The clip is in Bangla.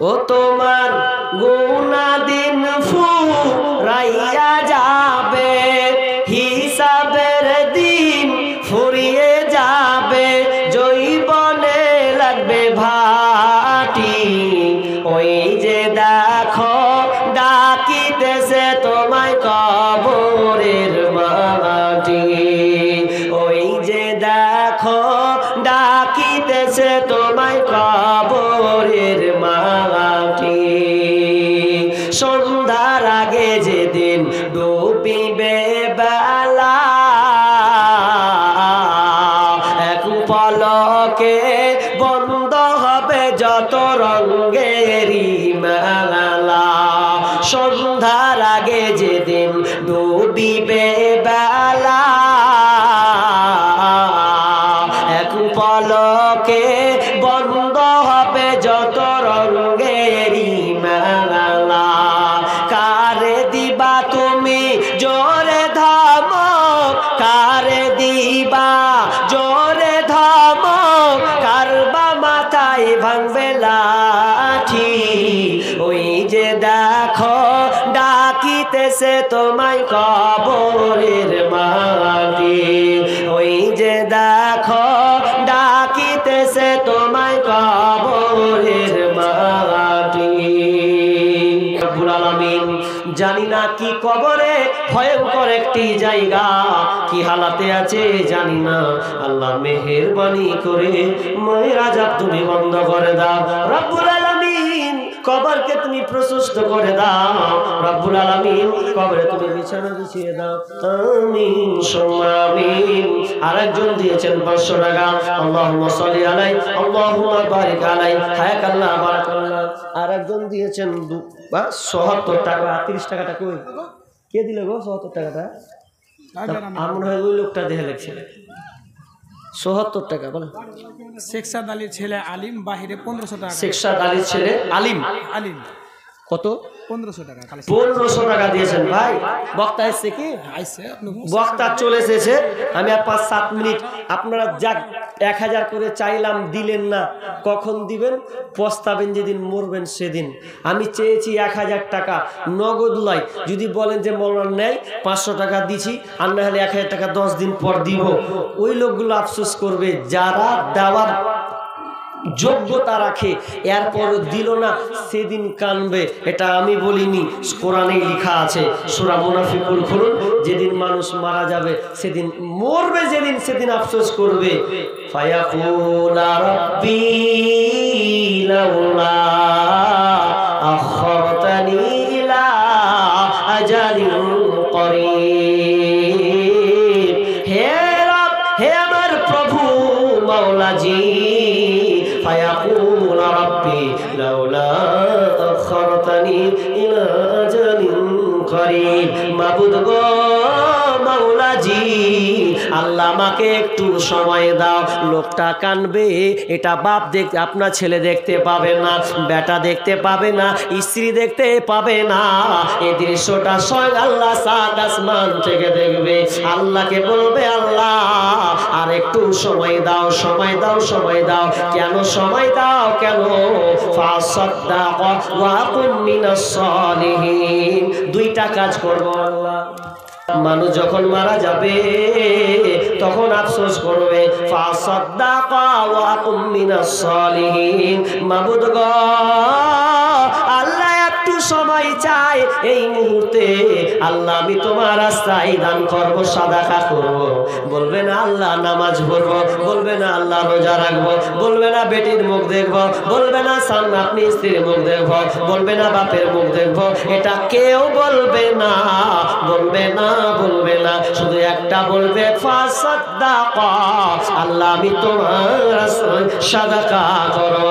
ও তোমার গুনাহ দিন ফুরাইয়া যাবে, হিসাবের দিন ফুরিয়ে যাবে, জৈবনে লাগবে ভাটি। ওই যে দেখো ডাকিতেছে তোমায় কবরের মাটি, ওই যে দেখো ডাকিতেছে তোমায় কবরের মাটি। সন্ধ্যার আগে যেদিন ডুবিবে বেলা, এক পলকে বন্ধ হবে যত রঙেরই মেলা। সন্ধ্যার আগে যেদিন ডুবিবে বেলা, এক পলকে বন্ধ হবে যত রঙেরই মেলা। কারে দিবা তুমি জোরে ধমক, কারে দিবা জোরে ধমক, কারবা মাথায় ভাঙবে লাঠি। ওই যে দেখো ডাকিতেছে তোমায় কবরের মাটি, ওই যে দেখো ডাকিতেছে তোমায় কবরের মাটি। রব্বুল আলামিন জানি না কি কবরে ভয়ঙ্কর একটি জায়গা, কি হালাতে আছে জানি না। আল্লাহ মেহেরবানি করে মায়ের আযাব তুমি বন্ধ করে দাও রব্বুল আলামিন। কবরকে তুমি প্রশস্ত করে দাও রব্বুল আলামিন, কবরে তুমি বিছানা বিছিয়ে দাও। আমিন সুম্মা আমিন। আরেকজন দিয়েছেন 500 টাকা, আল্লাহুম্মা সাল্লি আলাইহি আল্লাহুম্মা বারিক আলাইহি, হায়াকাল্লাহ বারাকাল্লাহ। আরেকজন দিয়েছেন ৭০ টাকা। 30 টাকাটা কই কে দিলে গো? ৭০ টাকাটা আমার মনে হয় ওই লোকটা দেখে লেখছে। ৭০ টাকা বলেন। শেখ সাদ আলীর ছেলে আলিম বাহিরে 1500 টাকা। শেখ সাদ আলীর ছেলে আলিম আলিম কত? 1500 টাকা। 1500 টাকা দিয়েছেন ভাই। বক্তা এসছে কি? বক্তা চলে এসেছে। আমি আর 5-7 মিনিট আপনারা যাক 1000 করে চাইলাম, দিলেন না। কখন দিবেন? পস্তাবেন যেদিন মরবেন সেদিন। আমি চেয়েছি 1000 টাকা নগদ লয়। যদি বলেন যে মৌলানা নেই 500 টাকা দিছি, আর না হলে 1000 টাকা 10 দিন পর দিব, ওই লোকগুলো আফসোস করবে যারা দেওয়ার যোগ্যতা রাখে এরপরও দিল না, সেদিন কানবে। এটা আমি বলিনি, কোরআনে লেখা আছে। সূরা মুনাফিকুন খুলুন। যেদিন মানুষ মারা যাবে সেদিন মরবে, যেদিন সেদিন আফসোস করবে। ফায়াকুল রাব্বি লাউলা আখরতানি ইলা আজালিন করিব। হে রব, হে আমার প্রভু মাওলাজি, ফায়াকুল রাব্বি লাউলা আখরতানি ইলা আজালিন করিব। মাবুদ গো মাওলাজি, আল্লাহ আমাকে একটু সময় দাও। লোকটা কানবে, এটা বাপ দেখতে, আপনার ছেলে দেখতে পাবে না, বেটা দেখতে পাবে না, স্ত্রী দেখতে পাবে না। এই দৃশ্যটা স্বয়ং আল্লাহ সাত আসমান থেকে দেখবে। আল্লাহকে বলবে, আল্লাহ আর একটু সময় দাও, সময় দাও, সময় দাও। কেন সময় দাও? কেন? ফাসাদ্দাক ওয়া কুন মিনাস সালিহিন। দুইটা কাজ করব আল্লাহ। মানুষ যখন মারা যাবে তখন আফসোস করবে। ফাসাদ্দাকা ওয়া কুম মিনাস সালিহিন। মাবুদ গো, আল্লাহ একটু সময় চাই এই মুহূর্তে। আল্লাহ আমি তোমার রাস্তায় দান করব, সাদাকা করব। বলবে না আল্লাহ নামাজ পড়ব, বলবে না আল্লাহ রোজা রাখবো, বলবে না বেটির মুখ দেখবো, বলবে না সামনে আপনি স্ত্রীর মুখ দেখবো, বলবে না বাপের মুখ দেখবো। এটা কেউ বলবে না, বলবে না, বলবে না। শুধু একটা বলবে, ফাসাদ্দাকা, আল্লাহ আমি তোমার রাস্তায় সাদাকা করব।